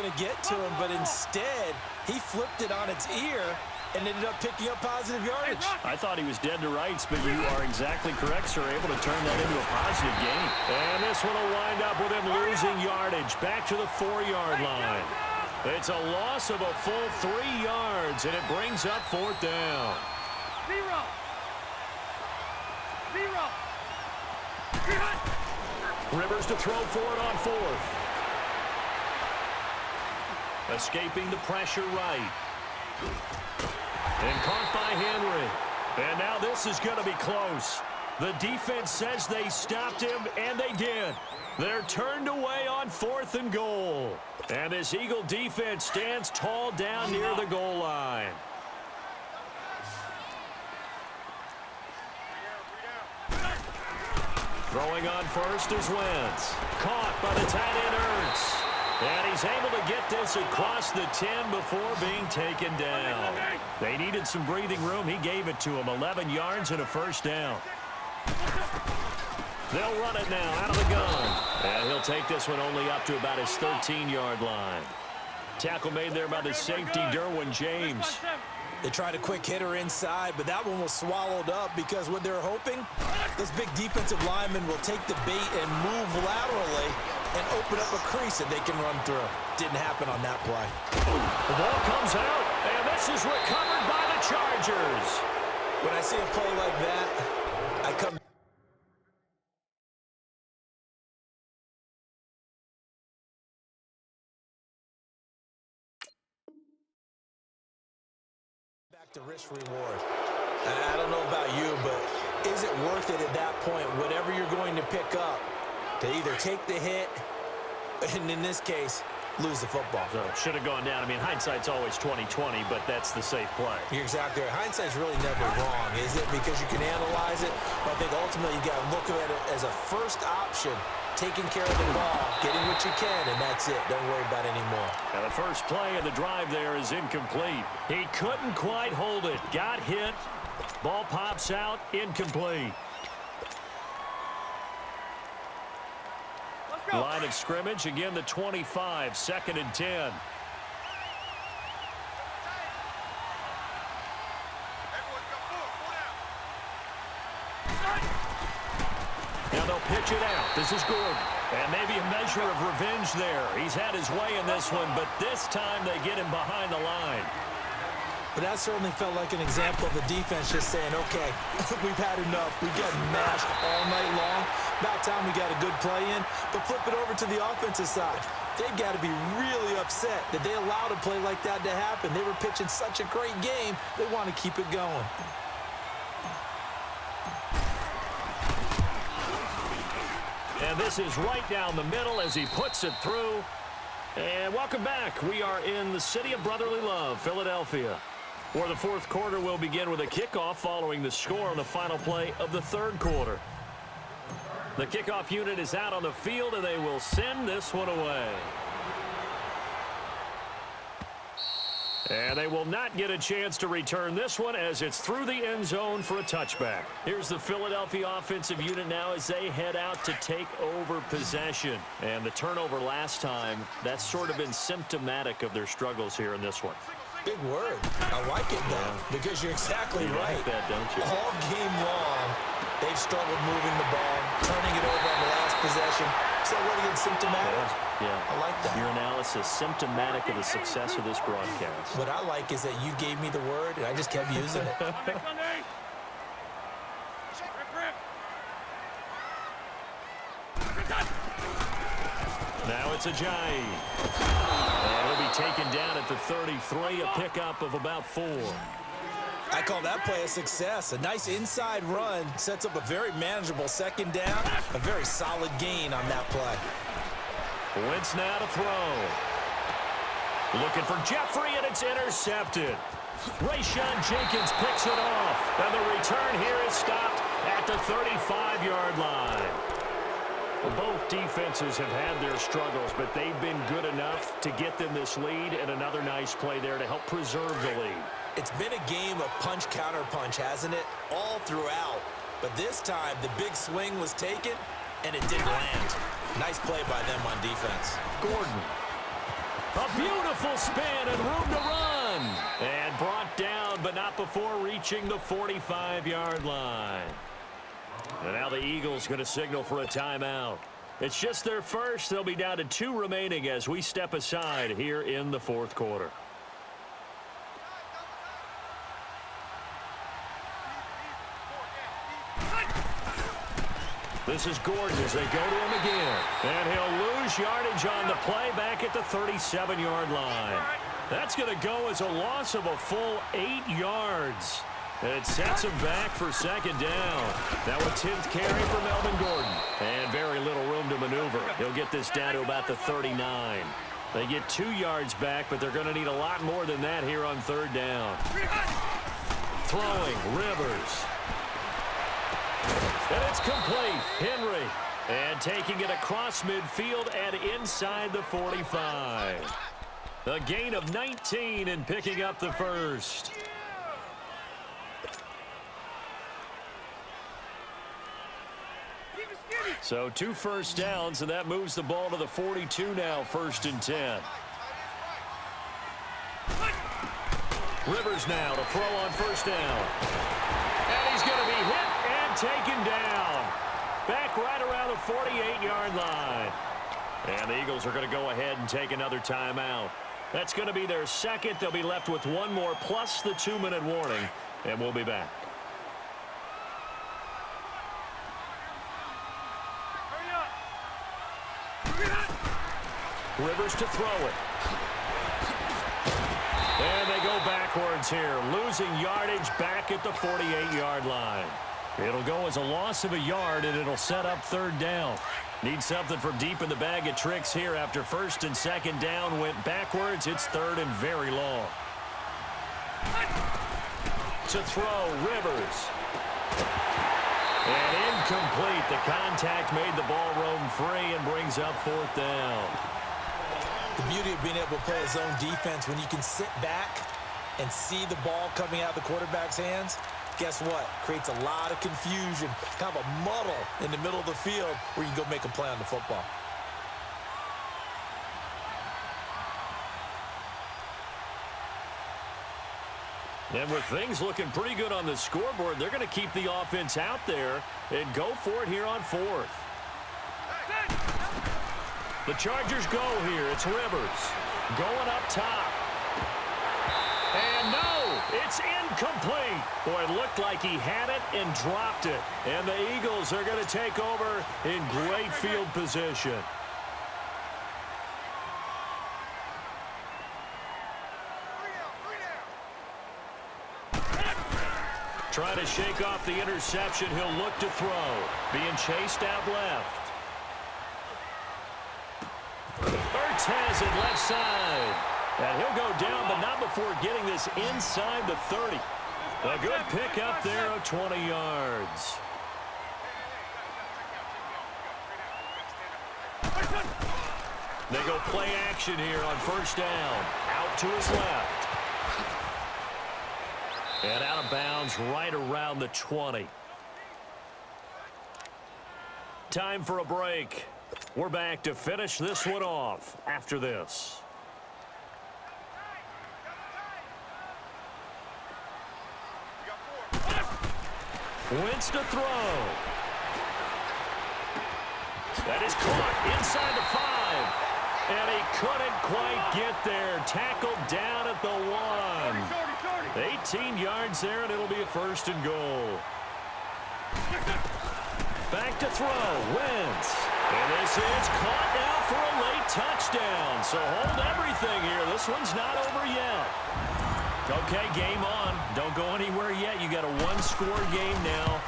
going to get to him, but instead he flipped it on its ear and ended up picking up positive yardage. I thought he was dead to rights, but you are exactly correct, sir. Able to turn that into a positive gain. And this one will wind up with him losing yardage back to the 4-yard line. It's a loss of a full 3 yards, and it brings up 4th down. Rivers to throw for it on 4th. Escaping the pressure right. And caught by Henry. And now this is going to be close. The defense says they stopped him, and they did. They're turned away on 4th and goal. And this Eagle defense stands tall down near the goal line. Throwing on first is Wentz. Caught by the tight end Ertz. And he's able to get this across the 10 before being taken down. They needed some breathing room. He gave it to him. 11 yards and a 1st down. They'll run it now out of the gun. And he'll take this one only up to about his 13-yard line. Tackle made there by the safety, Derwin James. They tried a quick hitter inside, but that one was swallowed up because what they're hoping, this big defensive lineman will take the bait and move laterally and open up a crease that they can run through. Didn't happen on that play. The ball comes out, and this is recovered by the Chargers. When I see a play like that, I come back to risk reward. I don't know about you, but is it worth it at that point, whatever you're going to pick up, to either take the hit, and in this case, lose the football? So should have gone down. I mean, hindsight's always 20/20, but that's the safe play. You're exactly right. Hindsight's really never wrong, is it? Because you can analyze it, but I think ultimately you got to look at it as a first option, taking care of the ball, getting what you can, and that's it. Don't worry about it anymore. Now the first play of the drive there is incomplete. He couldn't quite hold it. Got hit. Ball pops out. Incomplete. Line of scrimmage, again the 25, 2nd and 10. Now they'll pitch it out. This is Gordon. And maybe a measure of revenge there. He's had his way in this one, but this time they get him behind the line. But that certainly felt like an example of the defense just saying, okay, we've had enough. We've gotten mashed all night long. About time we got a good play in. But flip it over to the offensive side. They've got to be really upset that they allowed a play like that to happen. They were pitching such a great game. They want to keep it going. And this is right down the middle as he puts it through. And welcome back. We are in the city of brotherly love, Philadelphia, where the 4th quarter will begin with a kickoff following the score on the final play of the 3rd quarter. The kickoff unit is out on the field, and they will send this one away. And they will not get a chance to return this one as it's through the end zone for a touchback. Here's the Philadelphia offensive unit now as they head out to take over possession. And the turnover last time, that's sort of been symptomatic of their struggles here in this one. Big word. I like it, though, because you're exactly right. Like that, don't you? All game long, they've struggled moving the ball, turning it over on the last possession. So what again, symptomatic? Yeah. I like that. Your analysis, symptomatic of the success of this broadcast. What I like is that you gave me the word, and I just kept using it. Now it's Ajayi. And he'll be taken down at the 33, a pickup of about 4. I call that play a success. A nice inside run sets up a very manageable 2nd down. A very solid gain on that play. Wentz now to throw. Looking for Jeffrey, and it's intercepted. Rayshon Jenkins picks it off. And the return here is stopped at the 35-yard line. Both defenses have had their struggles, but they've been good enough to get them this lead, and another nice play there to help preserve the lead. It's been a game of punch-counter-punch, hasn't it? All throughout. But this time, the big swing was taken, and it didn't land. Nice play by them on defense. Gordon. A Beautiful spin and room to run. And brought down, but not before reaching the 45-yard line. And now the Eagles going to signal for a timeout. It's just their first. They'll be down to 2 remaining as we step aside here in the fourth quarter. This is Gordon as they go to him again. And he'll lose yardage on the play back at the 37-yard line. That's going to go as a loss of a full 8 yards. And it sets him back for second down. Now a 10th carry for Melvin Gordon. And very little room to maneuver. He'll get this down to about the 39. They get 2 yards back, but they're going to need a lot more than that here on third down. Throwing, Rivers. And it's complete. Henry. And taking it across midfield and inside the 45. A gain of 19 and picking up the first. So 2 first downs, and that moves the ball to the 42 now, 1st and 10. Rivers now to throw on first down. And he's going to be hit and taken down. Back right around the 48-yard line. And the Eagles are going to go ahead and take another timeout. That's going to be their second. They'll be left with 1 more plus the 2-minute warning, and we'll be back. Rivers to throw it. And they go backwards here, losing yardage back at the 48-yard line. It'll go as a loss of a yard, and it'll set up third down. Need something from deep in the bag of tricks here after 1st and 2nd down went backwards. It's 3rd and very long. To throw, Rivers. And incomplete. The contact made the ball roam free and brings up 4th down. The beauty of being able to play a zone defense when you can sit back and see the ball coming out of the quarterback's hands, guess what? Creates a lot of confusion, kind of a muddle in the middle of the field where you can go make a play on the football. And with things looking pretty good on the scoreboard, they're going to keep the offense out there and go for it here on 4th. The Chargers go here. It's Rivers going up top. And no, it's incomplete. Boy, it looked like he had it and dropped it. And the Eagles are going to take over in great field position. Trying to shake off the interception. He'll look to throw. Being chased out left. Has it left side. And he'll go down, but not before getting this inside the 30. A good pick up there of 20 yards. They go play action here on first down. Out to his left. And out of bounds right around the 20. Time for a break. We're back to finish this one off after this. Wentz to throw. That is caught inside the 5. And he couldn't quite get there. Tackled down at the 1. 18 yards there, and it'll be a 1st and goal. Back to throw. Wentz. And this is caught now for a late touchdown. So hold everything here. This one's not over yet. Okay, game on. Don't go anywhere yet. You got a 1-score game now.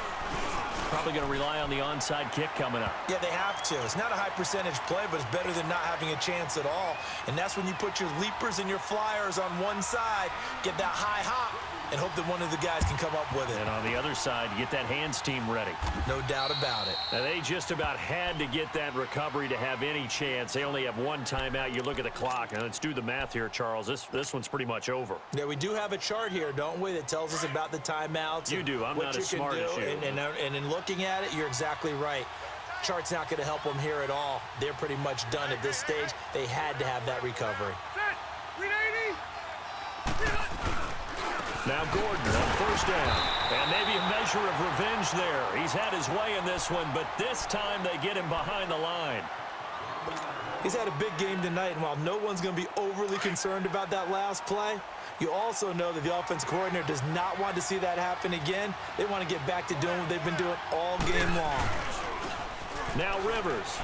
Probably going to rely on the onside kick coming up. Yeah, they have to. It's not a high percentage play, but it's better than not having a chance at all. And that's when you put your leapers and your flyers on one side, get that high hop, and hope that one of the guys can come up with it. And on the other side, get that hands team ready. No doubt about it. Now, they just about had to get that recovery to have any chance. They only have 1 timeout. You look at the clock, and let's do the math here, Charles. This one's pretty much over. Yeah, we do have a chart here, don't we, that tells us about the timeouts. You do. I'm not as smart as you. And in looking at it, you're exactly right. Chart's not going to help them here at all. They're pretty much done at this stage. They had to have that recovery. Now Gordon on first down. And maybe a measure of revenge there. He's had his way in this one, but this time they get him behind the line. He's had a big game tonight, and while no one's going to be overly concerned about that last play, you also know that the offense coordinator does not want to see that happen again. They want to get back to doing what they've been doing all game long. Now Rivers.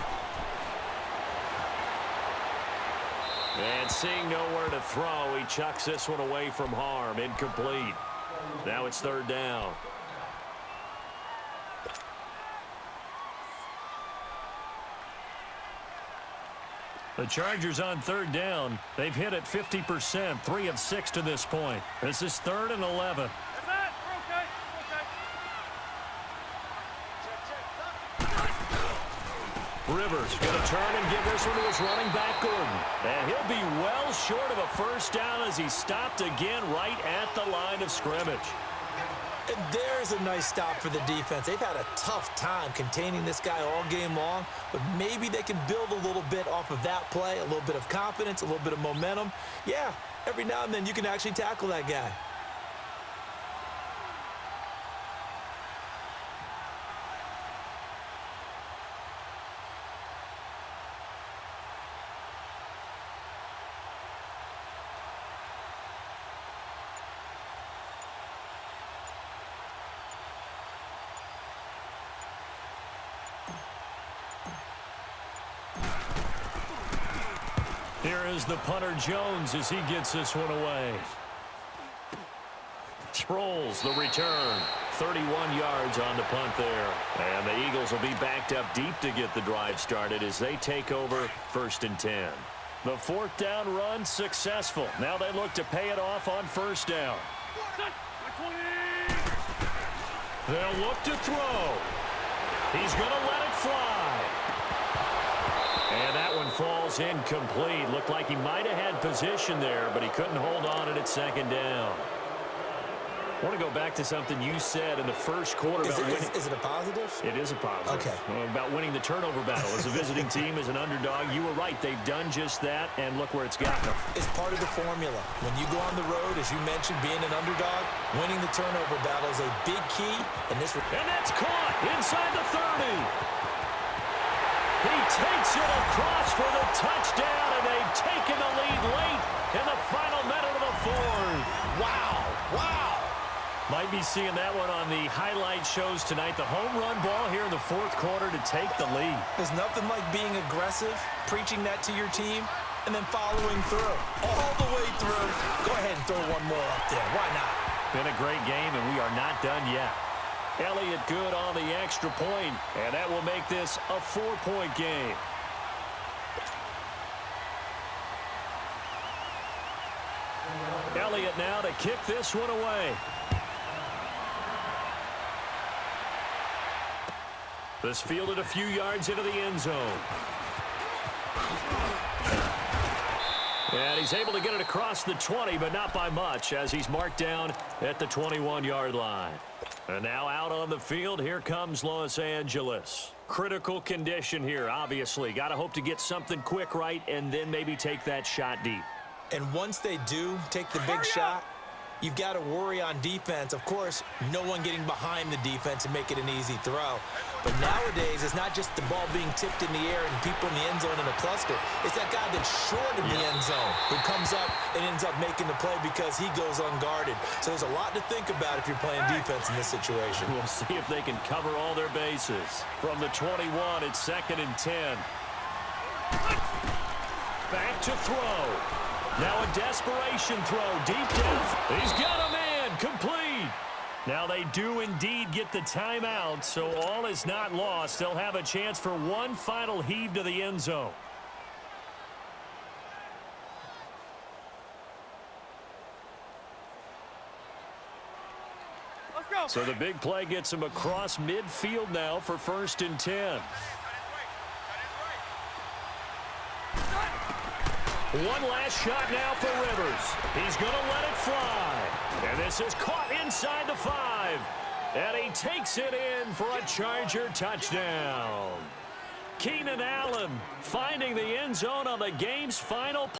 And seeing nowhere to throw, he chucks this one away from harm. Incomplete. Now it's third down. The Chargers on third down. They've hit it 50%, 3 of 6 to this point. This is 3rd and 11. Rivers going to turn and give this one to his running back, Gordon. And he'll be well short of a first down as he stopped again right at the line of scrimmage. And there's a nice stop for the defense. They've had a tough time containing this guy all game long, but maybe they can build a little bit off of that play, a little bit of confidence, a little bit of momentum. Yeah, every now and then you can actually tackle that guy. Here is the punter Jones as he gets this one away. Sproles, the return. 31 yards on the punt there. And the Eagles will be backed up deep to get the drive started as they take over 1st and 10. The 4th down run successful. Now they look to pay it off on 1st down. They'll look to throw. He's going to let it fly. And that one falls incomplete. Looked like he might have had position there, but he couldn't hold on at 2nd down. I want to go back to something you said in the first quarter. Is it a positive? It is a positive. Okay. About winning the turnover battle. As a visiting team, as an underdog, you were right. They've done just that, and look where it's gotten them. It's part of the formula. When you go on the road, as you mentioned, being an underdog, winning the turnover battle is a big key. And that's caught inside the 30. He takes it across for the touchdown, and they've taken the lead late in the final minute of the 4th. Wow. Wow. Might be seeing that one on the highlight shows tonight. The home run ball here in the 4th quarter to take the lead. There's nothing like being aggressive, preaching that to your team, and then following through. All the way through. Go ahead and throw one more up there. Why not? Been a great game, and we are not done yet. Elliott good on the extra point, and that will make this a 4-point game. Elliott now to kick this one away. This fielded a few yards into the end zone. And he's able to get it across the 20, but not by much, as he's marked down at the 21-yard line. And now out on the field, here comes Los Angeles. Critical condition here, obviously. Got to hope to get something quick right and then maybe take that shot deep. And once they do take the big shot, you've got to worry on defense. Of course, no one getting behind the defense and make it an easy throw. But nowadays, it's not just the ball being tipped in the air and people in the end zone in a cluster. It's that guy that's short of the end zone who comes up and ends up making the play because he goes unguarded. So there's a lot to think about if you're playing defense in this situation. We'll see if they can cover all their bases. From the 21, it's 2nd and 10. Back to throw. Now a desperation throw deep down. He's got a man. Complete. Now they do indeed get the timeout, so all is not lost. They'll have a chance for one final heave to the end zone. Let's go. So the big play gets him across midfield now for 1st and 10. One last shot now for Rivers. He's going to let it fly. And this is caught inside the 5. And he takes it in for a Charger touchdown. Keenan Allen finding the end zone on the game's final play.